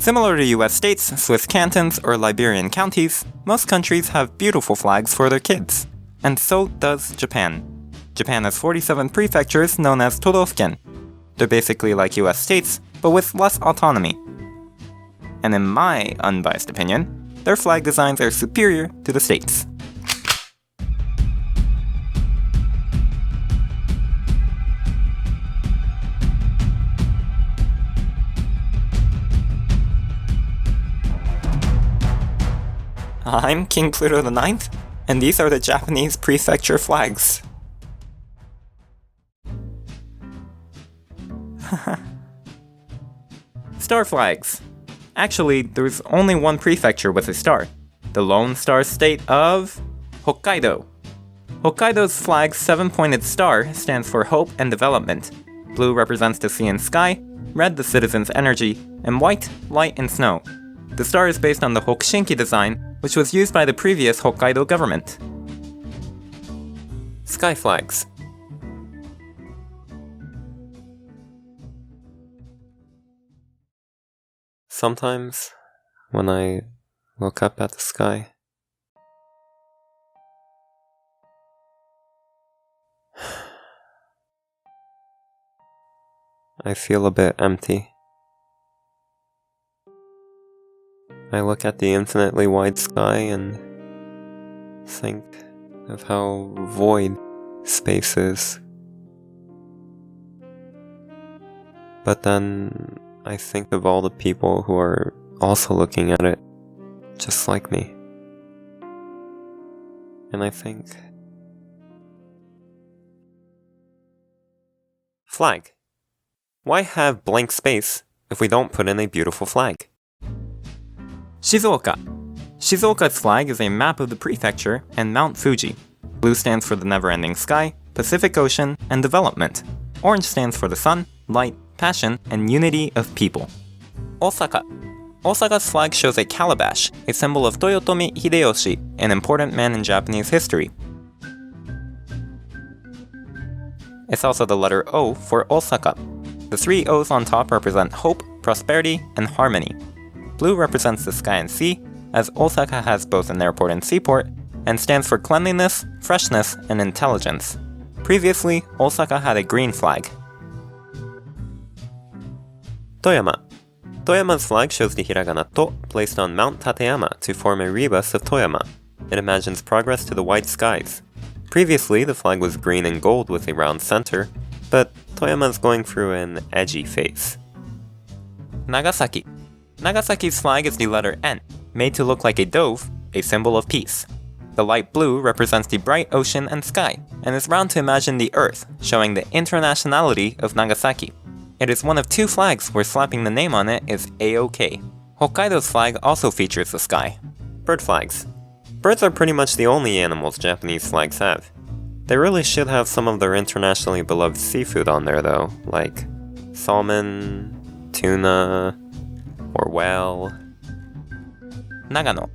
Similar to US states, Swiss cantons, or Liberian counties, most countries have beautiful flags for their kids. And so does Japan. Japan has 47 prefectures known as Todoufuken. They're basically like US states, but with less autonomy. And in my unbiased opinion, their flag designs are superior to the states. I'm King Pluto IX, and these are the Japanese prefecture flags. Star flags. Actually, there's only one prefecture with a star, the Lone Star State of Hokkaido. Hokkaido's flag's 7-pointed star stands for hope and development. Blue represents the sea and sky, red the citizens' energy, and white, light and snow. The star is based on the Hokushinki design, which was used by the previous Hokkaido government. Sky flags. Sometimes, when I look up at the sky, I feel a bit empty. I look at the infinitely wide sky and think of how void space is. But then I think of all the people who are also looking at it, just like me. And I think... Flag. Why have blank space if we don't put in a beautiful flag? Shizuoka. Shizuoka's flag is a map of the prefecture and Mount Fuji. Blue stands for the never-ending sky, Pacific Ocean, and development. Orange stands for the sun, light, passion, and unity of people. Osaka. Osaka's flag shows a calabash, a symbol of Toyotomi Hideyoshi, an important man in Japanese history. It's also the letter O for Osaka. The 3 O's on top represent hope, prosperity, and harmony. Blue represents the sky and sea, as Osaka has both an airport and seaport, and stands for cleanliness, freshness, and intelligence. Previously, Osaka had a green flag. Toyama. Toyama's flag shows the Hiragana To placed on Mount Tateyama to form a rebus of Toyama. It imagines progress to the white skies. Previously, the flag was green and gold with a round center, but Toyama's going through an edgy phase. Nagasaki. Nagasaki's flag is the letter N, made to look like a dove, a symbol of peace. The light blue represents the bright ocean and sky, and is round to imagine the earth, showing the internationality of Nagasaki. It is one of 2 flags where slapping the name on it is A-OK. Hokkaido's flag also features the sky. Bird flags. Birds are pretty much the only animals Japanese flags have. They really should have some of their internationally beloved seafood on there though, like salmon, tuna, or whale. Nagano.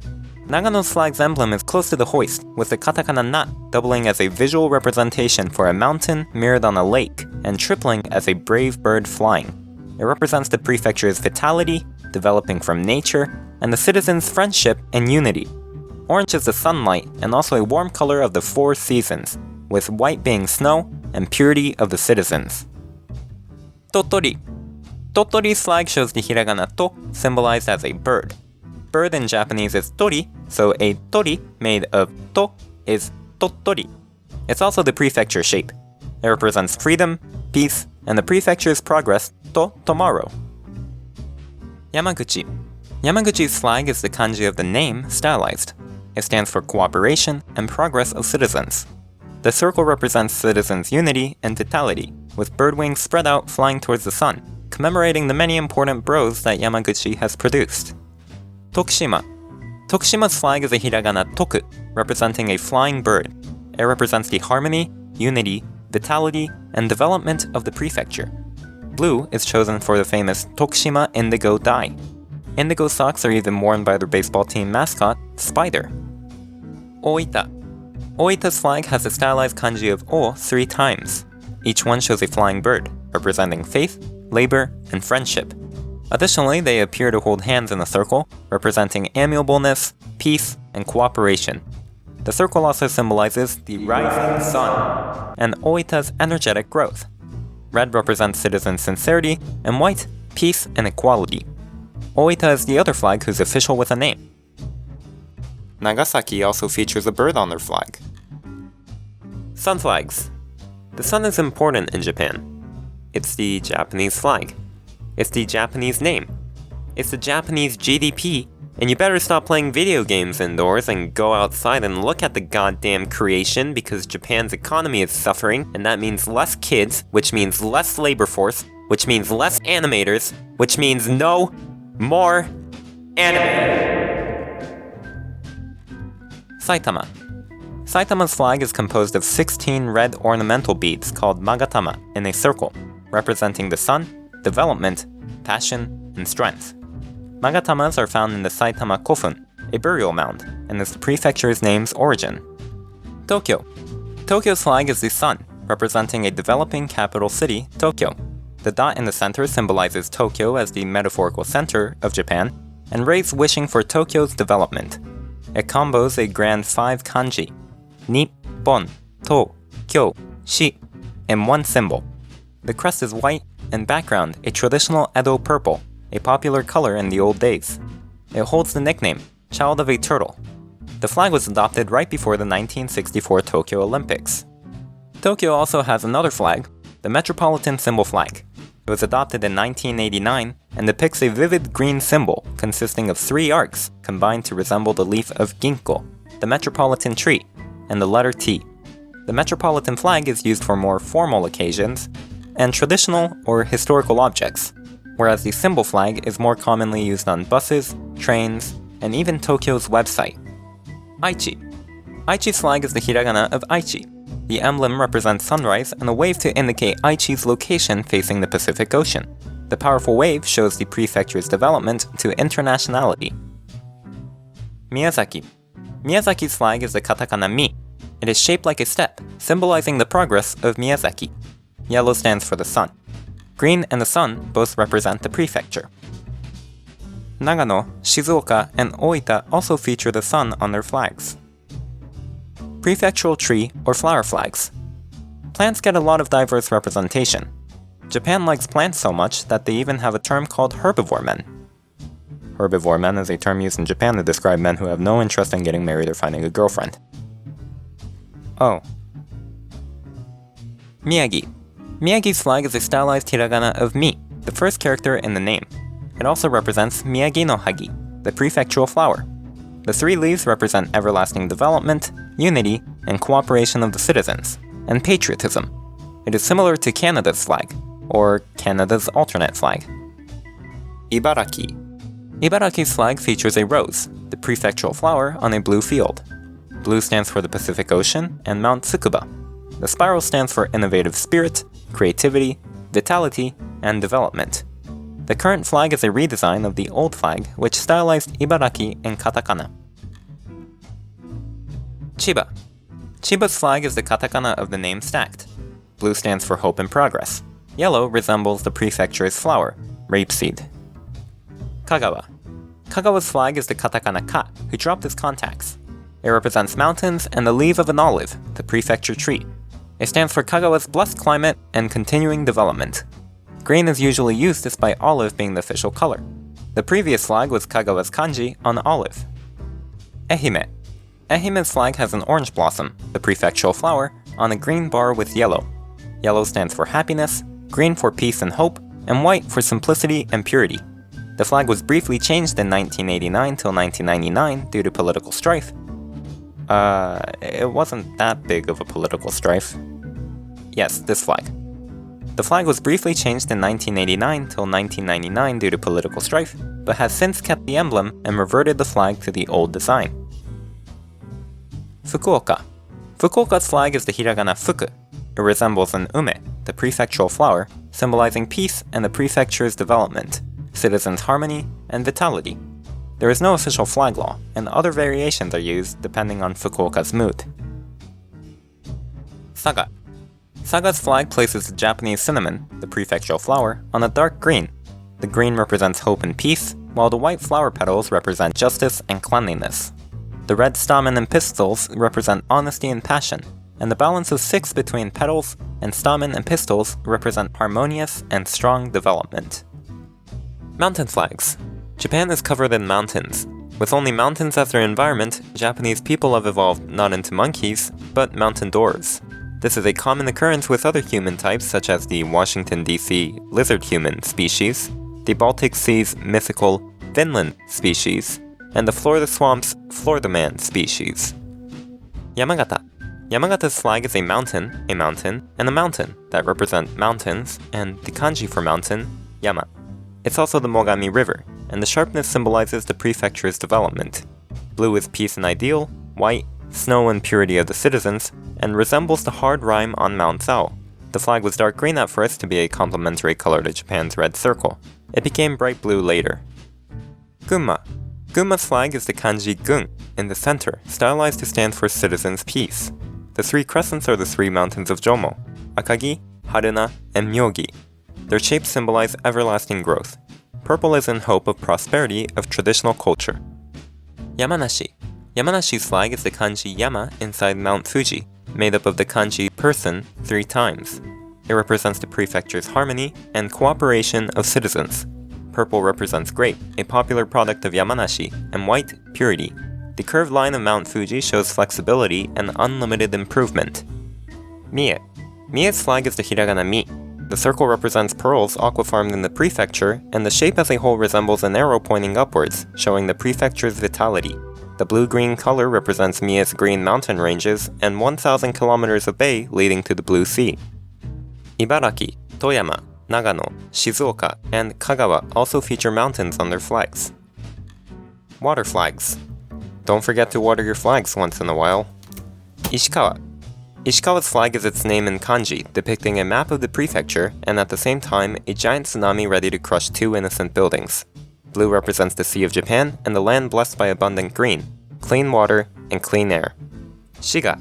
Nagano's flag's emblem is close to the hoist, with the Katakana na doubling as a visual representation for a mountain mirrored on a lake, and tripling as a brave bird flying. It represents the prefecture's vitality, developing from nature, and the citizens' friendship and unity. Orange is the sunlight, and also a warm color of the 4 seasons, with white being snow and purity of the citizens. Tottori. Tottori's flag shows the Hiragana To symbolized as a bird. Bird in Japanese is tori, so a tori made of to is Tottori. It's also the prefecture shape. It represents freedom, peace, and the prefecture's progress to tomorrow. Yamaguchi. Yamaguchi's flag is the kanji of the name stylized. It stands for cooperation and progress of citizens. The circle represents citizens' unity and vitality, with bird wings spread out flying towards the sun, commemorating the many important bros that Yamaguchi has produced. Tokushima. Tokushima's flag is a hiragana toku, representing a flying bird. It represents the harmony, unity, vitality, and development of the prefecture. Blue is chosen for the famous Tokushima indigo dye. Indigo socks are even worn by their baseball team mascot, Spider. Oita. Oita's flag has the stylized kanji of O 3 times. Each one shows a flying bird, representing faith, labor, and friendship. Additionally, they appear to hold hands in a circle, representing amiableness, peace, and cooperation. The circle also symbolizes the rising sun and Oita's energetic growth. Red represents citizen sincerity, and white, peace and equality. Oita is the other flag who's official with a name. Nagasaki also features a bird on their flag. Sun flags. The sun is important in Japan. It's the Japanese flag. It's the Japanese name. It's the Japanese GDP, and you better stop playing video games indoors and go outside and look at the goddamn creation because Japan's economy is suffering, and that means less kids, which means less labor force, which means less animators, which means no more anime. Saitama. Saitama's flag is composed of 16 red ornamental beads called magatama in a circle, representing the sun, development, passion, and strength. Magatamas are found in the Saitama Kofun, a burial mound, and is the prefecture's name's origin. Tokyo. Tokyo's flag is the sun, representing a developing capital city, Tokyo. The dot in the center symbolizes Tokyo as the metaphorical center of Japan, and rays wishing for Tokyo's development. It combos a grand 5 kanji, ni, bon, to, kyo, shi, in one symbol. The crest is white, and background a traditional Edo purple, a popular color in the old days. It holds the nickname, Child of a Turtle. The flag was adopted right before the 1964 Tokyo Olympics. Tokyo also has another flag, the Metropolitan Symbol Flag. It was adopted in 1989 and depicts a vivid green symbol consisting of 3 arcs combined to resemble the leaf of ginkgo, the metropolitan tree, and the letter T. The Metropolitan flag is used for more formal occasions and traditional or historical objects, whereas the symbol flag is more commonly used on buses, trains, and even Tokyo's website. Aichi. Aichi's flag is the hiragana of Aichi. The emblem represents sunrise and a wave to indicate Aichi's location facing the Pacific Ocean. The powerful wave shows the prefecture's development to internationality. Miyazaki. Miyazaki's flag is the katakana mi. It is shaped like a step, symbolizing the progress of Miyazaki. Yellow stands for the sun. Green and the sun both represent the prefecture. Nagano, Shizuoka, and Oita also feature the sun on their flags. Prefectural tree or flower flags. Plants get a lot of diverse representation. Japan likes plants so much that they even have a term called herbivore men. Herbivore men is a term used in Japan to describe men who have no interest in getting married or finding a girlfriend. Oh. Miyagi. Miyagi's flag is a stylized hiragana of mi, the first character in the name. It also represents Miyagi no Hagi, the prefectural flower. The 3 leaves represent everlasting development, unity, and cooperation of the citizens, and patriotism. It is similar to Canada's flag, or Canada's alternate flag. Ibaraki. Ibaraki's flag features a rose, the prefectural flower, on a blue field. Blue stands for the Pacific Ocean and Mount Tsukuba. The spiral stands for innovative spirit, creativity, vitality, and development. The current flag is a redesign of the old flag, which stylized Ibaraki in Katakana. Chiba. Chiba's flag is the katakana of the name stacked. Blue stands for hope and progress. Yellow resembles the prefecture's flower, rapeseed. Kagawa. Kagawa's flag is the katakana ka, who dropped his contacts. It represents mountains and the leaf of an olive, the prefecture tree. It stands for Kagawa's blessed climate and continuing development. Green is usually used despite olive being the official color. The previous flag was Kagawa's kanji on olive. Ehime. Ehime's flag has an orange blossom, the prefectural flower, on a green bar with yellow. Yellow stands for happiness, green for peace and hope, and white for simplicity and purity. The flag was briefly changed in 1989 till 1999 due to political strife. It wasn't that big of a political strife. Yes, this flag. The flag was briefly changed in 1989 till 1999 due to political strife, but has since kept the emblem and reverted the flag to the old design. Fukuoka. Fukuoka's flag is the hiragana fuku. It resembles an ume, the prefectural flower, symbolizing peace and the prefecture's development, citizens' harmony, and vitality. There is no official flag law, and other variations are used depending on Fukuoka's mood. Saga. Saga's flag places the Japanese cinnamon, the prefectural flower, on a dark green. The green represents hope and peace, while the white flower petals represent justice and cleanliness. The red stamen and pistils represent honesty and passion, and the balance of 6 between petals and stamen and pistils represent harmonious and strong development. Mountain flags. Japan is covered in mountains. With only mountains as their environment, Japanese people have evolved not into monkeys, but mountain dwarves. This is a common occurrence with other human types such as the Washington, D.C. lizard human species, the Baltic Sea's mythical Finland species, and the Florida Swamp's Florida Man species. Yamagata. Yamagata's flag is a mountain, and a mountain that represent mountains, and the kanji for mountain, Yama. It's also the Mogami River, and the sharpness symbolizes the prefecture's development. Blue is peace and ideal, white, snow and purity of the citizens, and resembles the hard rime on Mount Sao. The flag was dark green at first to be a complementary color to Japan's red circle. It became bright blue later. Gunma. Gunma's flag is the kanji gun in the center, stylized to stand for citizens' peace. The 3 crescents are the 3 mountains of Jomo, Akagi, Haruna, and Myogi. Their shapes symbolize everlasting growth. Purple is in hope of prosperity of traditional culture. Yamanashi. Yamanashi's flag is the kanji Yama inside Mount Fuji, made up of the kanji person 3 times. It represents the prefecture's harmony and cooperation of citizens. Purple represents grape, a popular product of Yamanashi, and white, purity. The curved line of Mount Fuji shows flexibility and unlimited improvement. Mie. Mie's flag is the Hiragana Mi. The circle represents pearls aquafarmed in the prefecture, and the shape as a whole resembles an arrow pointing upwards, showing the prefecture's vitality. The blue-green color represents Mie's green mountain ranges and 1,000 kilometers of bay leading to the Blue Sea. Ibaraki, Toyama, Nagano, Shizuoka, and Kagawa also feature mountains on their flags. Water flags. Don't forget to water your flags once in a while. Ishikawa. Ishikawa's flag is its name in kanji, depicting a map of the prefecture, and at the same time, a giant tsunami ready to crush 2 innocent buildings. Blue represents the Sea of Japan and the land blessed by abundant green, clean water, and clean air. Shiga.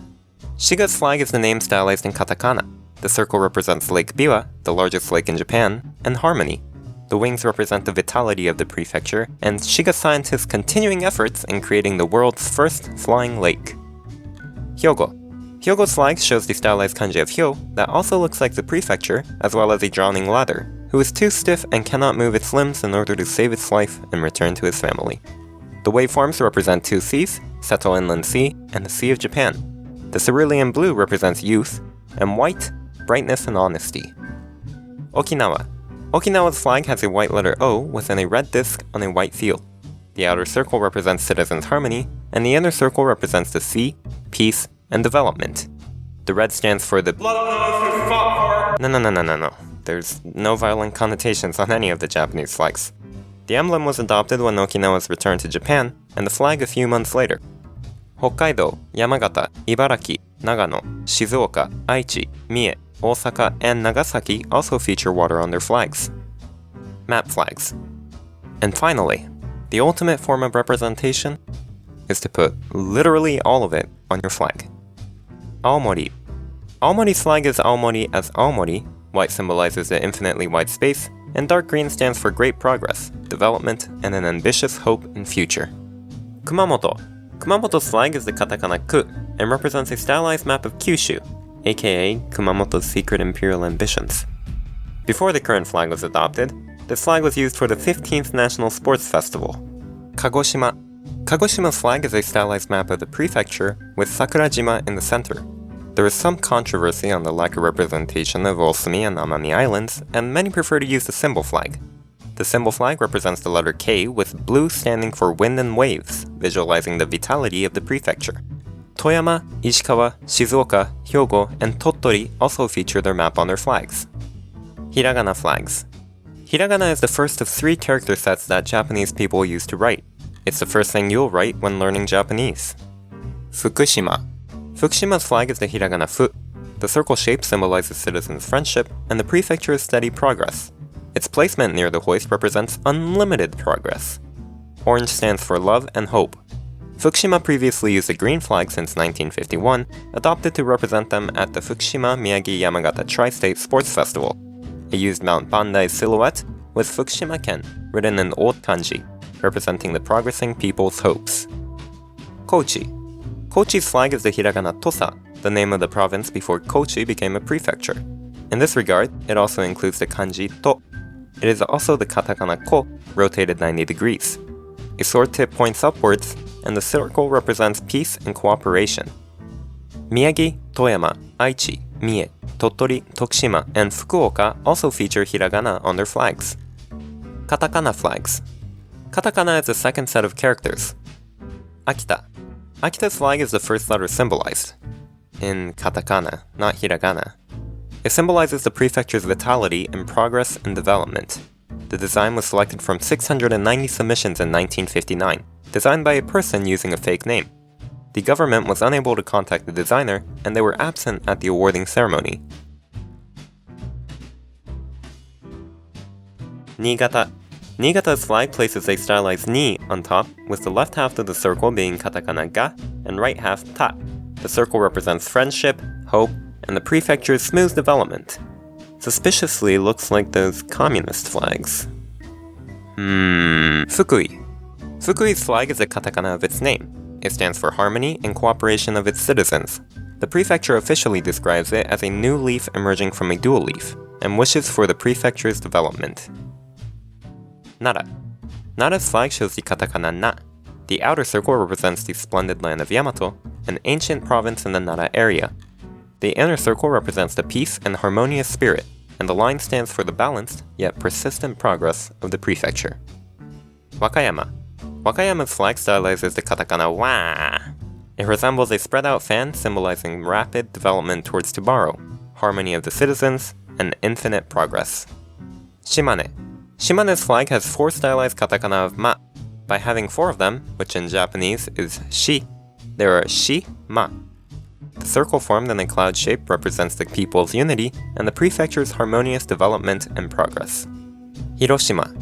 Shiga's flag is the name stylized in katakana. The circle represents Lake Biwa, the largest lake in Japan, and harmony. The wings represent the vitality of the prefecture, and Shiga scientists' continuing efforts in creating the world's first flying lake. Hyogo. Hyogo's flag shows the stylized kanji of Hyo that also looks like the prefecture, as well as a drowning ladder, who is too stiff and cannot move its limbs in order to save its life and return to his family. The waveforms represent 2 seas, Seto Inland Sea and the Sea of Japan. The cerulean blue represents youth, and white, brightness and honesty. Okinawa. Okinawa's flag has a white letter O within a red disc on a white field. The outer circle represents citizens' harmony, and the inner circle represents the sea, peace, and development. The red stands for the No. There's no violent connotations on any of the Japanese flags. The emblem was adopted when Okinawa's returned to Japan, and the flag a few months later. Hokkaido, Yamagata, Ibaraki, Nagano, Shizuoka, Aichi, Mie, Osaka, and Nagasaki also feature water on their flags. Map flags. And finally, the ultimate form of representation is to put literally all of it on your flag. Aomori. Aomori's flag is Aomori as Aomori, white symbolizes the infinitely wide space, and dark green stands for great progress, development, and an ambitious hope and future. Kumamoto. Kumamoto's flag is the katakana ku, and represents a stylized map of Kyushu, aka Kumamoto's secret imperial ambitions. Before the current flag was adopted, this flag was used for the 15th National Sports Festival. Kagoshima. Kagoshima's flag is a stylized map of the prefecture with Sakurajima in the center. There is some controversy on the lack of representation of Osumi and Amami Islands, and many prefer to use the symbol flag. The symbol flag represents the letter K with blue standing for wind and waves, visualizing the vitality of the prefecture. Toyama, Ishikawa, Shizuoka, Hyogo, and Tottori also feature their map on their flags. Hiragana flags. Hiragana is the first of 3 character sets that Japanese people use to write. It's the first thing you'll write when learning Japanese. Fukushima. Fukushima's flag is the Hiragana Fu. The circle shape symbolizes citizens' friendship and the prefecture's steady progress. Its placement near the hoist represents unlimited progress. Orange stands for love and hope. Fukushima previously used a green flag since 1951, adopted to represent them at the Fukushima Miyagi Yamagata Tri-State Sports Festival. It used Mount Bandai's silhouette, with Fukushima Ken written in old kanji, representing the progressing people's hopes. Kochi. Kochi's flag is the hiragana Tosa, the name of the province before Kochi became a prefecture. In this regard, it also includes the kanji to. It is also the katakana ko, rotated 90 degrees. A sword tip points upwards, and the circle represents peace and cooperation. Miyagi, Toyama, Aichi, Mie, Tottori, Tokushima, and Fukuoka also feature hiragana on their flags. Katakana flags. Katakana is the second set of characters. Akita. Akita's flag is the first letter symbolized. In katakana, not hiragana. It symbolizes the prefecture's vitality and progress and development. The design was selected from 690 submissions in 1959, designed by a person using a fake name. The government was unable to contact the designer, and they were absent at the awarding ceremony. Niigata. Niigata's flag places a stylized ni on top, with the left half of the circle being katakana ga and right half ta. The circle represents friendship, hope, and the prefecture's smooth development. Suspiciously looks like those communist flags. Fukui. Fukui's flag is a katakana of its name. It stands for harmony and cooperation of its citizens. The prefecture officially describes it as a new leaf emerging from a dual leaf, and wishes for the prefecture's development. Nara. Nara's flag shows the katakana na. The outer circle represents the splendid land of Yamato, an ancient province in the Nara area. The inner circle represents the peace and harmonious spirit, and the line stands for the balanced, yet persistent progress of the prefecture. Wakayama. Wakayama's flag stylizes the katakana wa. It resembles a spread-out fan symbolizing rapid development towards tomorrow, harmony of the citizens, and infinite progress. Shimane. Shimane's flag has 4 stylized katakana of ma. By having 4 of them, which in Japanese is shi, there are shi, ma. The circle formed in a cloud shape represents the people's unity and the prefecture's harmonious development and progress. Hiroshima.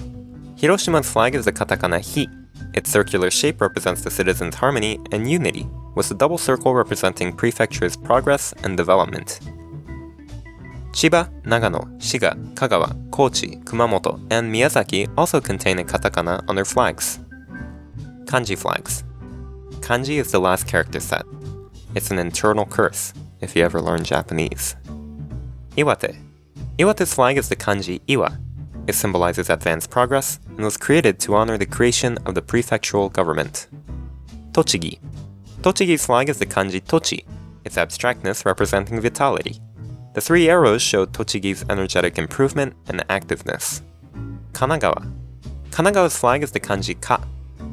Hiroshima's flag is the katakana hi. Its circular shape represents the citizens' harmony and unity, with the double circle representing prefecture's progress and development. Chiba, Nagano, Shiga, Kagawa, Kochi, Kumamoto, and Miyazaki also contain a katakana on their flags. Kanji flags. Kanji is the last character set. It's an internal curse, if you ever learn Japanese. Iwate. Iwate's flag is the kanji iwa. It symbolizes advanced progress and was created to honor the creation of the prefectural government. Tochigi. Tochigi's flag is the kanji tochi, its abstractness representing vitality. The 3 arrows show Tochigi's energetic improvement and activeness. Kanagawa. Kanagawa's flag is the kanji ka.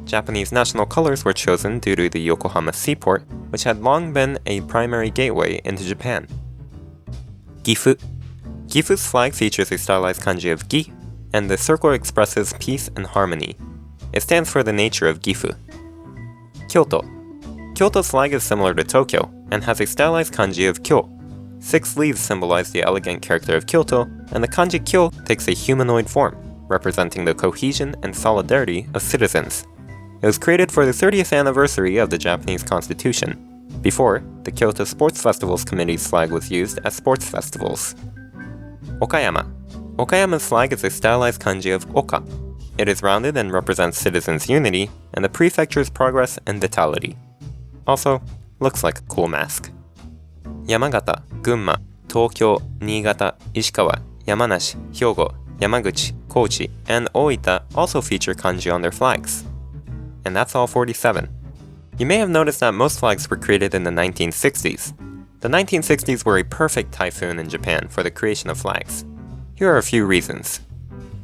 Japanese national colors were chosen due to the Yokohama seaport, which had long been a primary gateway into Japan. Gifu. Gifu's flag features a stylized kanji of gi, and the circle expresses peace and harmony. It stands for the nature of Gifu. Kyoto. Kyoto's flag is similar to Tokyo, and has a stylized kanji of kyo. 6 leaves symbolize the elegant character of Kyoto, and the kanji kyo takes a humanoid form, representing the cohesion and solidarity of citizens. It was created for the 30th anniversary of the Japanese Constitution. Before, the Kyoto Sports Festivals Committee's flag was used at sports festivals. Okayama. Okayama's flag is a stylized kanji of oka. It is rounded and represents citizens' unity and the prefecture's progress and vitality. Also, looks like a cool mask. Yamagata, Gunma, Tokyo, Niigata, Ishikawa, Yamanashi, Hyogo, Yamaguchi, Kochi, and Oita also feature kanji on their flags. And that's all 47. You may have noticed that most flags were created in the 1960s. The 1960s were a perfect typhoon in Japan for the creation of flags. Here are a few reasons.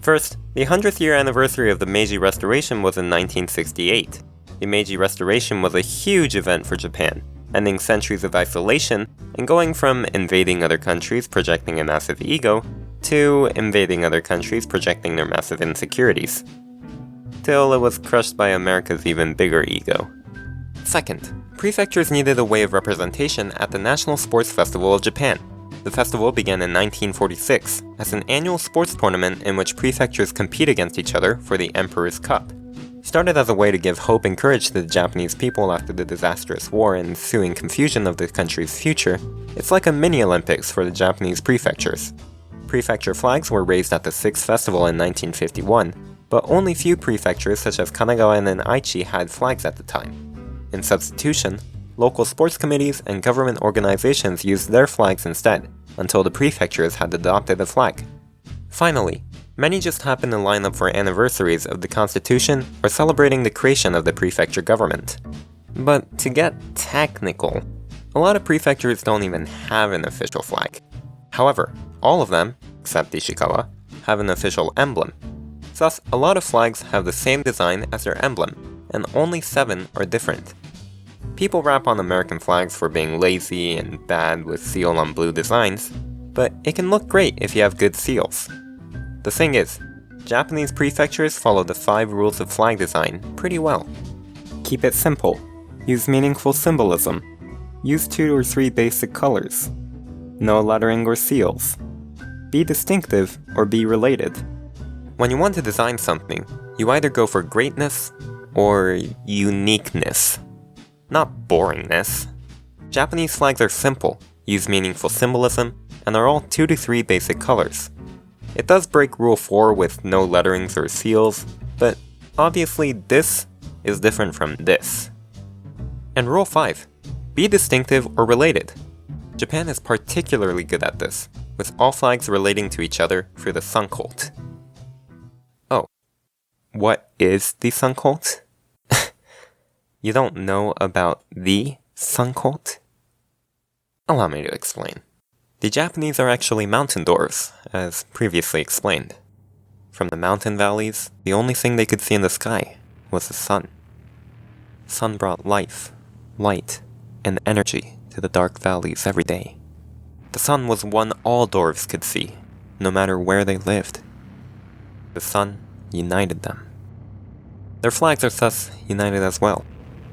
First, the 100th year anniversary of the Meiji Restoration was in 1968. The Meiji Restoration was a huge event for Japan, ending centuries of isolation and going from invading other countries projecting a massive ego to invading other countries projecting their massive insecurities. Till it was crushed by America's even bigger ego. Second, prefectures needed a way of representation at the National Sports Festival of Japan. The festival began in 1946 as an annual sports tournament in which prefectures compete against each other for the Emperor's Cup. Started as a way to give hope and courage to the Japanese people after the disastrous war and ensuing confusion of the country's future, it's like a mini-Olympics for the Japanese prefectures. Prefecture flags were raised at the 6th festival in 1951, but only few prefectures such as Kanagawa and Aichi had flags at the time. In substitution, local sports committees and government organizations used their flags instead, until the prefectures had adopted the flag. Finally, many just happened to line up for anniversaries of the constitution or celebrating the creation of the prefecture government. But to get technical, a lot of prefectures don't even have an official flag. However, all of them, except Ishikawa, have an official emblem. Thus, a lot of flags have the same design as their emblem, and only 7 are different. People rap on American flags for being lazy and bad with seal on blue designs, but it can look great if you have good seals. The thing is, Japanese prefectures follow the 5 rules of flag design pretty well. Keep it simple. Use meaningful symbolism. Use 2 or 3 basic colors. No lettering or seals. Be distinctive or be related. When you want to design something, you either go for greatness or uniqueness. Not boringness. Japanese flags are simple, use meaningful symbolism, and are all 2 to 3 basic colors. It does break Rule 4 with no letterings or seals, but obviously this is different from this. And Rule 5, be distinctive or related. Japan is particularly good at this, with all flags relating to each other through the sun cult. Oh, what is the sun cult? You don't know about the sun cult? Allow me to explain. The Japanese are actually mountain dwarves, as previously explained. From the mountain valleys, the only thing they could see in the sky was the sun. The sun brought life, light, and energy to the dark valleys every day. The sun was one all dwarves could see, no matter where they lived. The sun united them. Their flags are thus united as well,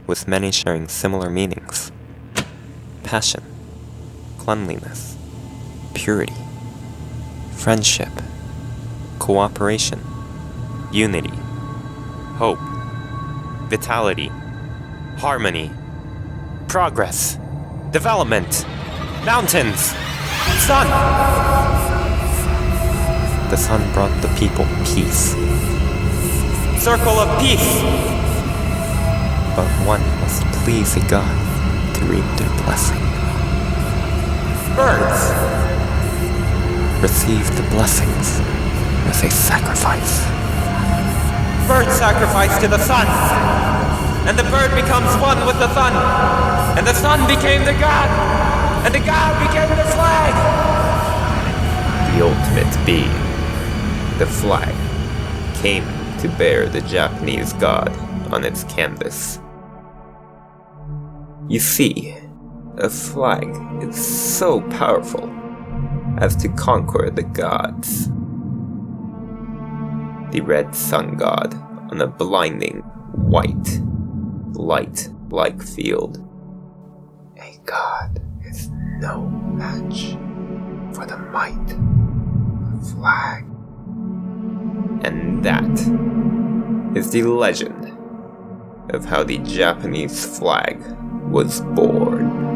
with many sharing similar meanings. Passion, cleanliness, purity, friendship, cooperation, unity, hope, vitality, harmony, progress, development, mountains, sun! The sun brought the people peace. Circle of peace! But one must please a god to reap their blessing. Birds receive the blessings as a sacrifice. Birds sacrifice to the sun, and the bird becomes one with the sun, and the sun became the god, and the god became the flag. The ultimate being, the flag, came to bear the Japanese god on its canvas. You see, a flag is so powerful as to conquer the gods. The red sun god on a blinding white, light-like field. A god is no match for the might of flag. And that is the legend of how the Japanese flag was born.